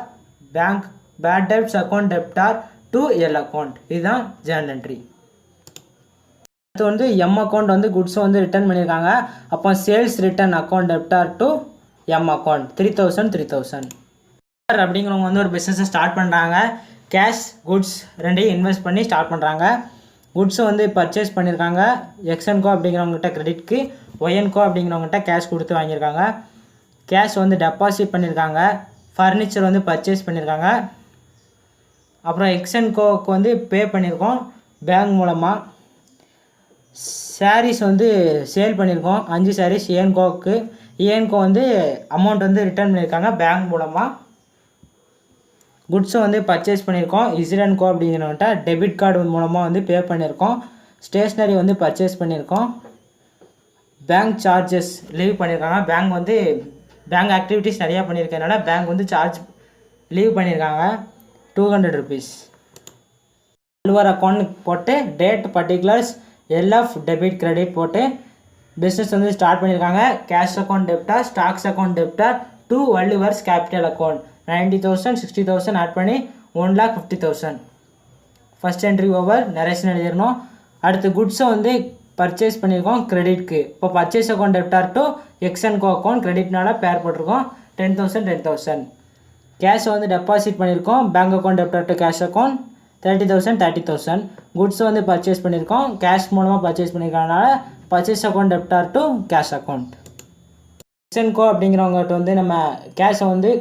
B: bank bad debts account debtor to L account, இதுதான் ஜேர்னல் என்ட்ரி. அடுத்து வந்து எம் அக்கௌண்ட் வந்து குட்ஸை வந்து ரிட்டர்ன் பண்ணியிருக்காங்க. அப்போ sales return account debtor to M account 3,000 அப்படிங்கிறவங்க வந்து ஒரு பிஸ்னஸை ஸ்டார்ட் பண்ணுறாங்க. கேஷ் குட்ஸ் ரெண்டையும் இன்வெஸ்ட் பண்ணி ஸ்டார்ட் பண்ணுறாங்க. குட்ஸை வந்து பர்ச்சேஸ் பண்ணியிருக்காங்க. எக்ஸ்என்கோ அப்படிங்கிறவங்ககிட்ட கிரெடிட்க்கு, ஒய்என்கோ அப்படிங்கிறவங்ககிட்ட கேஷ் கொடுத்து வாங்கியிருக்காங்க. கேஷ் வந்து டெபாசிட் பண்ணியிருக்காங்க. ஃபர்னிச்சர் வந்து பர்ச்சேஸ் பண்ணியிருக்காங்க. அப்புறம் எக்ஸ்என்கோவுக்கு வந்து பே பண்ணியிருக்கோம் பேங்க் மூலமாக. சாரீஸ் வந்து சேல் பண்ணியிருக்கோம் 5 சாரீஸ் ஏஎன்கோவுக்கு. ஏஎன்கோ வந்து அமௌண்ட் வந்து ரிட்டர்ன் பண்ணியிருக்காங்க பேங்க் மூலமாக. குட்ஸை வந்து பர்ச்சேஸ் பண்ணியிருக்கோம் இஸ்ரன்கோ அப்படிங்கிறவன்ட்ட டெபிட் கார்டு மூலமாக வந்து பே பண்ணியிருக்கோம். ஸ்டேஷ்னரி வந்து பர்ச்சேஸ் பண்ணியிருக்கோம். பேங்க் சார்ஜஸ் லீவ் பண்ணியிருக்காங்க. பேங்க் வந்து பேங்க் ஆக்டிவிட்டீஸ் நிறையா பண்ணியிருக்கனால பேங்க் வந்து சார்ஜ் லீவ் பண்ணியிருக்காங்க 200 rupees. சில்வர் அக்கௌண்ட் போட்டு date particulars LF debit credit போட்டு பிஸ்னஸ் வந்து ஸ்டார்ட் பண்ணியிருக்காங்க. Cash account debtor stocks account debtor to Valluvar's capital account 90,000 60,000 add பண்ணி 1,50,000. ஃபஸ்ட் என்ட்ரி ஓவர் நரேஷன் எழுதிடணும். அடுத்து குட்ஸை வந்து பர்ச்சேஸ் பண்ணியிருக்கோம் கிரெடிட்க்கு. இப்போ purchase account debtor to X and Co account கிரெடிட்னால பேர் போட்டிருக்கோம் 10,000. கேஷை வந்து டெபாசிட் பண்ணியிருக்கோம் bank account debtor to cash account 30,000. குட்ஸை வந்து பர்ச்சேஸ் பண்ணியிருக்கோம் கேஷ் மூலமாக பர்ச்சேஸ் பண்ணியிருக்கனால purchase account debtor to cash account. X and Co அப்படிங்கிறவங்ககிட்ட வந்து நம்ம கேஷை வந்து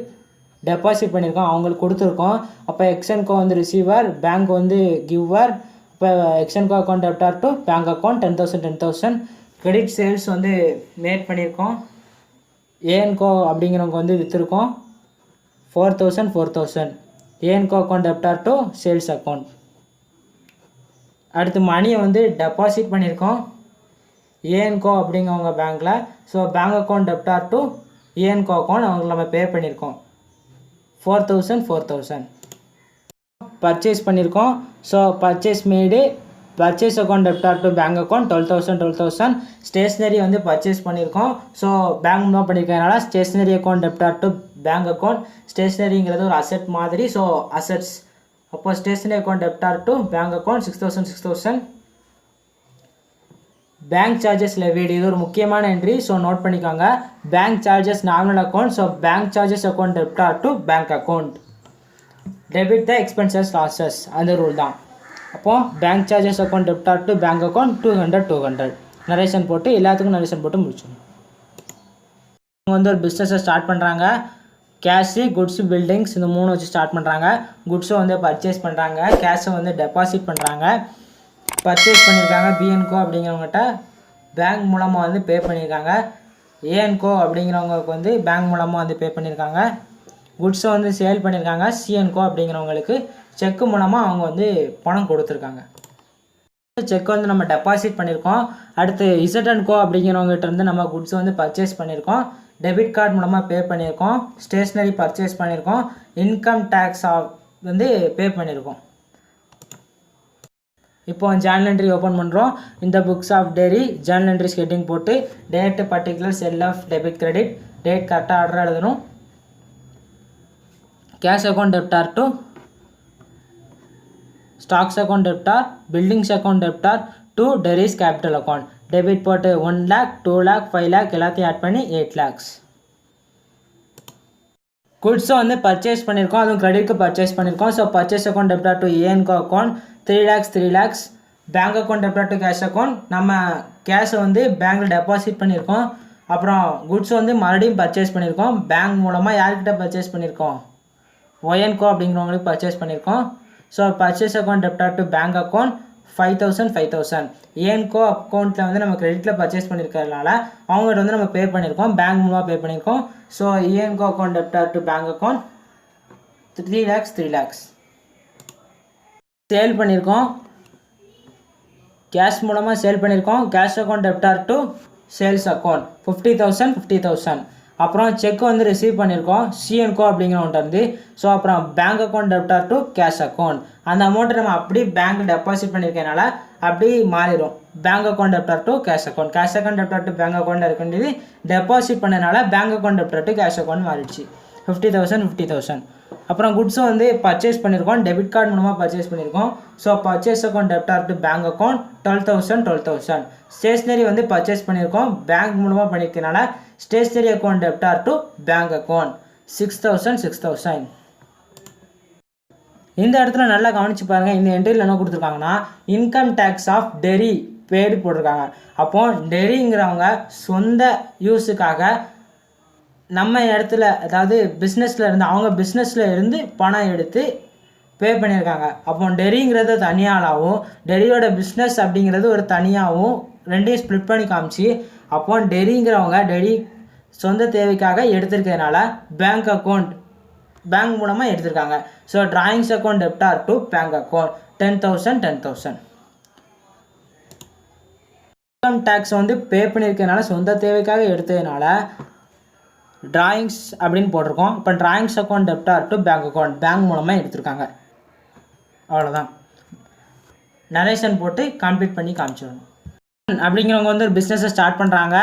B: டெபாசிட் பண்ணியிருக்கோம் அவங்களுக்கு கொடுத்துருக்கோம். அப்போ எக்ஸ்என்கோ வந்து ரிசீவர் பேங்க் வந்து கிவ்வர். இப்போ X and Co account debtor to bank account 10,000. Credit sales வந்து மேட் பண்ணியிருக்கோம். ஏஎன்கோ அப்படிங்கிறவங்க வந்து விற்றுருக்கோம் 4,000. A and Co account debtor to sales account. அடுத்து மணியை வந்து டெபாசிட் பண்ணியிருக்கோம் ஏஎன்கோ அப்படிங்கிறவங்க பேங்க்கில். So bank account debtor to A and Co account அவங்களுக்கு நம்ம பே பண்ணியிருக்கோம் 4,000. பர்ச்சேஸ் பண்ணியிருக்கோம். So purchase made purchase account debtor to bank account 12,000. Stationery வந்து பர்ச்சேஸ் பண்ணியிருக்கோம். ஸோ பேங்க் தான் பண்ணியிருக்கனால stationery account debtor to bank account. ஸ்டேஷ்னரிங்கிறது ஒரு அசெட் மாதிரி. ஸோ அசெட்ஸ் அப்போ stationery account debtor to bank account 6,000. Bank charges levied இது ஒரு முக்கியமான என்ட்ரி. ஸோ நோட் பண்ணிக்கோங்க. Bank charges normal account. So bank charges account debtor to bank account. Debit the expenses losses அந்த rule தான். அப்போது bank charges account debtor to bank account 200. Narration போட்டு எல்லாத்துக்கும் narration போட்டு முடிச்சிடணும். அவங்க வந்து ஒரு பிஸ்னஸை ஸ்டார்ட் பண்ணுறாங்க. கேஷு குட்ஸு பில்டிங்ஸ் இந்த 3 வச்சு ஸ்டார்ட் பண்ணுறாங்க. குட்ஸை வந்து பர்ச்சேஸ் பண்ணுறாங்க. கேஷை வந்து டெபாசிட் பண்ணுறாங்க. பர்ச்சேஸ் பண்ணியிருக்காங்க பிஎன்கோ அப்படிங்கிறவங்ககிட்ட பேங்க் மூலமாக வந்து பே பண்ணியிருக்காங்க. ஏஎன்கோ அப்படிங்கிறவங்களுக்கு வந்து பேங்க் மூலமாக வந்து பே பண்ணியிருக்காங்க. குட்ஸை வந்து சேல் பண்ணியிருக்காங்க சிஎன்கோ அப்படிங்கிறவங்களுக்கு செக்கு மூலமாக அவங்க வந்து பணம் கொடுத்துருக்காங்க. செக் வந்து நம்ம டெபாசிட் பண்ணியிருக்கோம். அடுத்து இசட்என்கோ அப்படிங்கிறவங்ககிட்ட இருந்து நம்ம குட்ஸை வந்து பர்ச்சேஸ் பண்ணியிருக்கோம். டெபிட் கார்டு மூலமாக பே பண்ணியிருக்கோம். ஸ்டேஷ்னரி பர்ச்சேஸ் பண்ணியிருக்கோம். இன்கம் டேக்ஸ் வந்து பே பண்ணியிருக்கோம். இப்போ ஜேர்னல் என்ட்ரி ஓப்பன் பண்ணுறோம். இந்த books of Terry journal entries heading போட்டு date particulars LF debit credit date கரெக்டாக ஆர்டர் எழுதணும். Cash account debtor to stocks account debtor buildings account debtor to Terry's capital account. Debit போட்டு 1 lakh 2 lakh 5 lakh எல்லாத்தையும் add பண்ணி 8 lakhs. குட்ஸை வந்து purchase பண்ணியிருக்கோம். அதுவும் கிரெடிட்க்கு பர்ச்சேஸ் பண்ணியிருக்கோம். So purchase account debtor to A and Co account 3 lakhs. Bank account debtor to cash account. நம்ம கேஷை வந்து பேங்க்கில் டெபாசிட் பண்ணியிருக்கோம். அப்புறம் குட்ஸ் வந்து மறுபடியும் பர்ச்சேஸ் பண்ணியிருக்கோம். பேங்க் மூலமாக யார்கிட்ட பர்ச்சேஸ் பண்ணியிருக்கோம் ஒய்என்கோ அப்படிங்கிறவங்களுக்கு பர்ச்சேஸ் பண்ணியிருக்கோம். So purchase account debtor to bank account 5,000. ஏஎன்கோ அக்கௌண்ட்டில் வந்து நம்ம கிரெடிட்டில் பர்ச்சேஸ் பண்ணியிருக்கிறதுனால அவங்ககிட்ட வந்து நம்ம பே பண்ணியிருக்கோம். பேங்க் மூலமாக பே பண்ணியிருக்கோம். So ஏஎன்கோ account debtor to bank account 3 lakhs. Sale பண்ணியிருக்கோம். கேஷ் மூலமாக சேல் பண்ணியிருக்கோம். Cash account debtor to sales account 50,000 50,000. அப்புறம் செக் வந்து ரிசீவ் பண்ணியிருக்கோம் சிஎன்கோ அப்படிங்கிறவன்ட்ட இருந்து. ஸோ அப்புறம் bank account debtor to cash account. அந்த அமௌண்ட்டை நம்ம அப்படியே பேங்க் டெபாசிட் பண்ணியிருக்கனால அப்படி மாறிடும். Bank account debtor to cash account, cash account debtor to bank account இருக்கின்றது. டெபாசிட் பண்ணனால bank account debtor to cash account மாறிடுச்சு. 50,000 50,000. அப்புறம் குட்ஸும் வந்து பர்ச்சேஸ் பண்ணியிருக்கோம், டெபிட் கார்டு மூலமாக பர்ச்சேஸ் பண்ணியிருக்கோம். So purchase account debtor to bank account 12,000 12,000. Stationery வந்து purchase பண்ணியிருக்கோம், பேங்க் மூலமாக பண்ணியிருக்கனால stationery account debtor to bank account 6,000 6,000. இந்த இடத்துல நல்லா கவனிச்சு பாருங்கள். இந்த என்ட்ரியில் என்ன கொடுத்துருக்காங்கன்னா income tax of Terry paid போட்டிருக்காங்க. அப்போது டெரிங்கிறவங்க சொந்த யூஸுக்காக நம்ம இடத்துல, அதாவது பிஸ்னஸில் இருந்து, அவங்க பிஸ்னஸில் இருந்து பணம் எடுத்து பே பண்ணியிருக்காங்க. அப்போ டெரிங்கிறது தனியாளாகவும் டெரியோட பிஸ்னஸ் அப்படிங்கிறது ஒரு தனியாகவும் ரெண்டையும் ஸ்ப்ளிட் பண்ணி காமிச்சு, அப்போ டெரிங்கிறவங்க டெரி சொந்த தேவைக்காக எடுத்திருக்கிறதுனால பேங்க் அக்கௌண்ட் பேங்க் மூலமாக எடுத்திருக்காங்க. So drawings account debtor to bank account 10,000 10,000. Income tax வந்து பே பண்ணியிருக்கிறதுனால சொந்த தேவைக்காக எடுத்ததுனால டிராயிங்ஸ் அப்படின்னு போட்டிருக்கோம். இப்போ drawings account debtor to bank account bank மூலமாக எடுத்திருக்காங்க. அவ்வளோதான். நரேஷன் போட்டு கம்ப்ளீட் பண்ணி காமிச்சிடணும். அப்படிங்கிறவங்க வந்து ஒரு பிஸ்னஸை ஸ்டார்ட் பண்ணுறாங்க.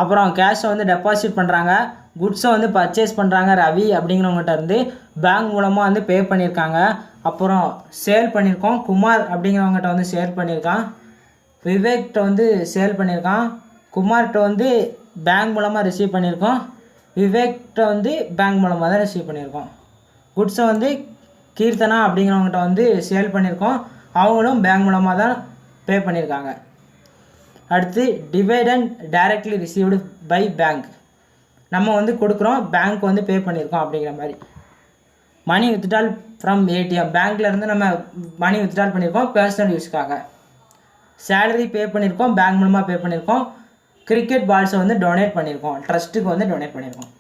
B: அப்புறம் கேஷை வந்து டெபாசிட் பண்ணுறாங்க, குட்ஸை வந்து பர்ச்சேஸ் பண்ணுறாங்க. ரவி அப்படிங்கிறவங்ககிட்ட இருந்து பேங்க் மூலமாக வந்து பே பண்ணியிருக்காங்க. அப்புறம் சேல் பண்ணியிருக்கோம். குமார் அப்படிங்கிறவங்ககிட்ட வந்து சேல் பண்ணியிருக்கான். விவேக்கிட்ட வந்து சேல் பண்ணியிருக்கான். குமார்கிட்ட வந்து பேங்க் மூலமாக ரிசீவ் பண்ணியிருக்கோம். விவேக்கிட்ட வந்து பேங்க் மூலமாக தான் ரிசீவ் பண்ணியிருக்கோம். குட்ஸை வந்து கீர்த்தனா அப்படிங்கிறவங்ககிட்ட வந்து சேல் பண்ணியிருக்கோம், அவங்களும் பேங்க் மூலமாக தான் பே பண்ணியிருக்காங்க. அடுத்து dividend directly received by bank, நம்ம வந்து கொடுக்குறோம், பேங்க் வந்து பே பண்ணியிருக்கோம் அப்படிங்கிற மாதிரி. மணி வித்ட்ரால் ஃப்ரம் ஏடிஎம், பேங்க்லேருந்து நம்ம மணி வித்ட்ரால் பண்ணியிருக்கோம் பர்சனல் யூஸ்க்காக. சேலரி பே பண்ணியிருக்கோம், பேங்க் மூலமாக பே பண்ணியிருக்கோம். கிரிக்கெட் பால்ஸை வந்து டொனேட் பண்ணியிருக்கோம், ட்ரஸ்ட்டுக்கு வந்து டொனேட் பண்ணியிருக்கோம்.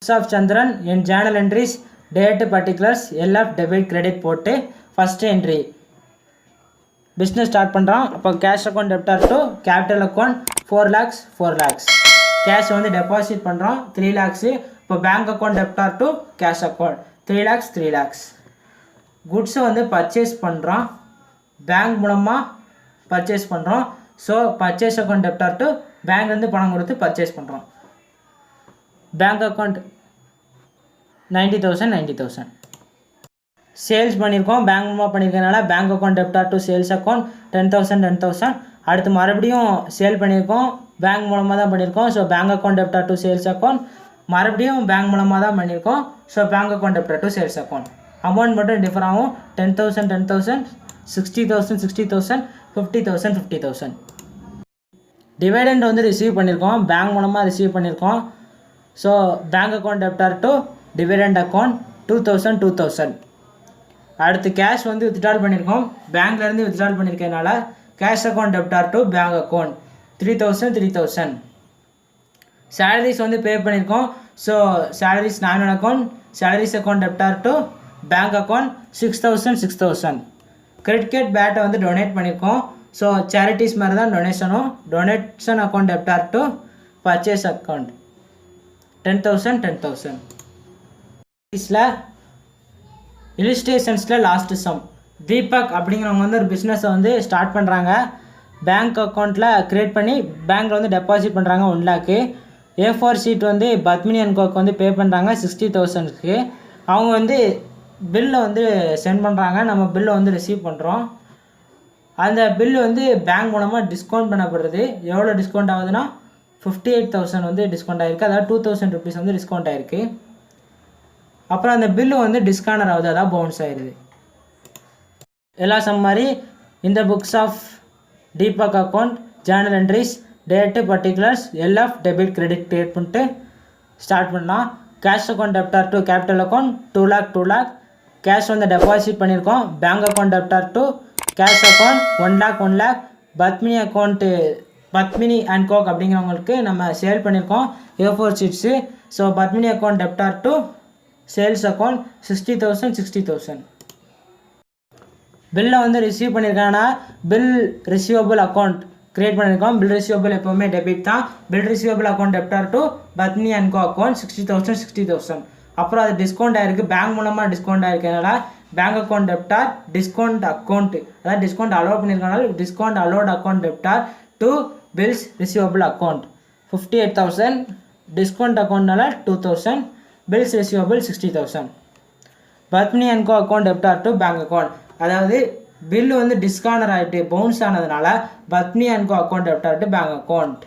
B: ஆஃப் சந்திரன் என் journal entries date particulars LF debit credit போட்டு ஃபஸ்ட்டு என்ட்ரி பிஸ்னஸ் ஸ்டார்ட் பண்ணுறோம். அப்போ cash account debtor to capital account 4 lakhs 4 lakhs. கேஷ் வந்து டெபாசிட் பண்ணுறோம் 3 lakhs. இப்போ bank account debtor to cash account 3 lakhs 3 lakhs. குட்ஸை வந்து பர்ச்சேஸ் பண்ணுறோம், பேங்க் மூலமாக பர்ச்சேஸ் பண்ணுறோம். So purchase account debtor to பேங்க்லேருந்து பணம் கொடுத்து பர்ச்சேஸ் பண்ணுறோம். Bank account 90,000 90,000. சேல்ஸ் பண்ணியிருக்கோம், பேங்க் மூலமாக பண்ணியிருக்கனால bank account debtor to sales account 10,000 10,000. அடுத்து மறுபடியும் சேல் பண்ணியிருக்கோம், பேங்க் மூலமாக தான் பண்ணியிருக்கோம். So bank account debtor to sales account, மறுபடியும் பேங்க் மூலமாக தான் பண்ணியிருக்கோம். So bank account debtor to sales account. Amount மட்டும் டிஃபர் ஆகும். 10,000 10,000, 60,000 60,000, 50,000 50,000. டிவைடண்ட் வந்து ரிசீவ் பண்ணியிருக்கோம், பேங்க் மூலமாக ரிசீவ் பண்ணியிருக்கோம். So bank account debtor to dividend account 2,000 2,000. அடுத்து கேஷ் வந்து வித்ட்ரால் பண்ணியிருக்கோம், பேங்க்லேருந்து வித்ட்ரால் பண்ணியிருக்கனால cash account debtor to bank account 3,000 3,000. Salaries வந்து பே பண்ணியிருக்கோம். So salaries normal account, salaries account debtor to bank account 6,000 6,000. Credit பேட்டை வந்து டொனேட் பண்ணியிருக்கோம். ஸோ சேரிட்டிஸ் மாதிரி தான் டொனேஷனும். Donation account debtor to purchase account 10,000 10,000. இலிஸ்ட்ரேஷன்ஸில் லாஸ்ட்டு சம். தீபக் அப்படிங்கிறவங்க வந்து ஒரு பிஸ்னஸை வந்து ஸ்டார்ட் பண்ணுறாங்க. பேங்க் அக்கௌண்ட்டில் க்ரியேட் பண்ணி பேங்க்கில் வந்து டெபாசிட் பண்ணுறாங்க 1 lakh. A4 ஷீட் வந்து பத்மினி அண்ட் கோக்கு வந்து பே பண்ணுறாங்க 60,000க்கு. அவங்க வந்து பில்லை வந்து சென்ட் பண்ணுறாங்க, நம்ம பில்லை வந்து ரிசீவ் பண்ணுறோம். அந்த பில்லு வந்து பேங்க் மூலமாக டிஸ்கவுண்ட் பண்ணப்படுறது. எவ்வளோ டிஸ்கவுண்ட் ஆகுதுன்னா 58,000 வந்து டிஸ்கவுண்ட் ஆகிருக்கு, அதாவது 2,000 rupees வந்து டிஸ்கவுண்ட் ஆகிருக்கு. அப்புறம் அந்த பில்லு வந்து டிஸ்கானர் ஆகுது, அதான் பவுன்ஸ் ஆகிடுது. எல்லா சம் மாதிரி இந்த books of Deepak account journal entries date particulars LF debit credit create பண்ணிட்டு ஸ்டார்ட் பண்ணலாம். Cash account debtor to capital account 2 lakh 2 lakh. கேஷ் வந்து டெபாசிட் பண்ணியிருக்கோம். Bank account debtor to cash account 1 lakh 1 lakh. Padmini account Padmini and co அப்படிங்கிறவங்களுக்கு நம்ம sale பண்ணியிருக்கோம் A4 sheets. So Padmini account debtor to sales account 60,000 60,000. பில்லை வந்து ரிசீவ் பண்ணியிருக்காங்கன்னா பில் ரிசீவபிள் அக்கௌண்ட் கிரியேட் பண்ணியிருக்கோம். பில் ரிசீவபிள் எப்போவுமே டெபிட் தான். Bill receivable account debtor to Patni and co account 60,000. அப்புறம் அது டிஸ்கவுண்ட் ஆயிருக்கு, பேங்க் மூலமாக டிஸ்கவுண்ட் ஆயிருக்கனால bank account debtor discount account, அதாவது டிஸ்கவுண்ட் அலோட் பண்ணியிருக்கனால discount allowed account debtor to bills receivable account 58,000, discount அக்கௌண்ட்னால 2,000, bills receivable 60,000. Patni and co account debtor to bank account, அதாவது bill வந்து டிஸ்கானர் ஆகிட்டு பவுன்ஸ் ஆனதுனால Patni and co account debtor to bank account.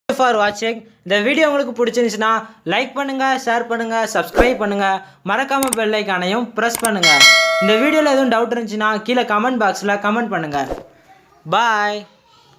B: For வாட்சிங். இந்த video உங்களுக்கு பிடிச்சிருந்துச்சுன்னா லைக் பண்ணுங்கள், ஷேர் பண்ணுங்கள், சப்ஸ்கிரைப் பண்ணுங்கள், மறக்காமல் பெல் ஐக்கானையும் ப்ரெஸ் பண்ணுங்கள். இந்த வீடியோவில் எதுவும் டவுட் இருந்துச்சுன்னா கீழே கமெண்ட் பாக்ஸில் கமெண்ட் பண்ணுங்கள். பாய்.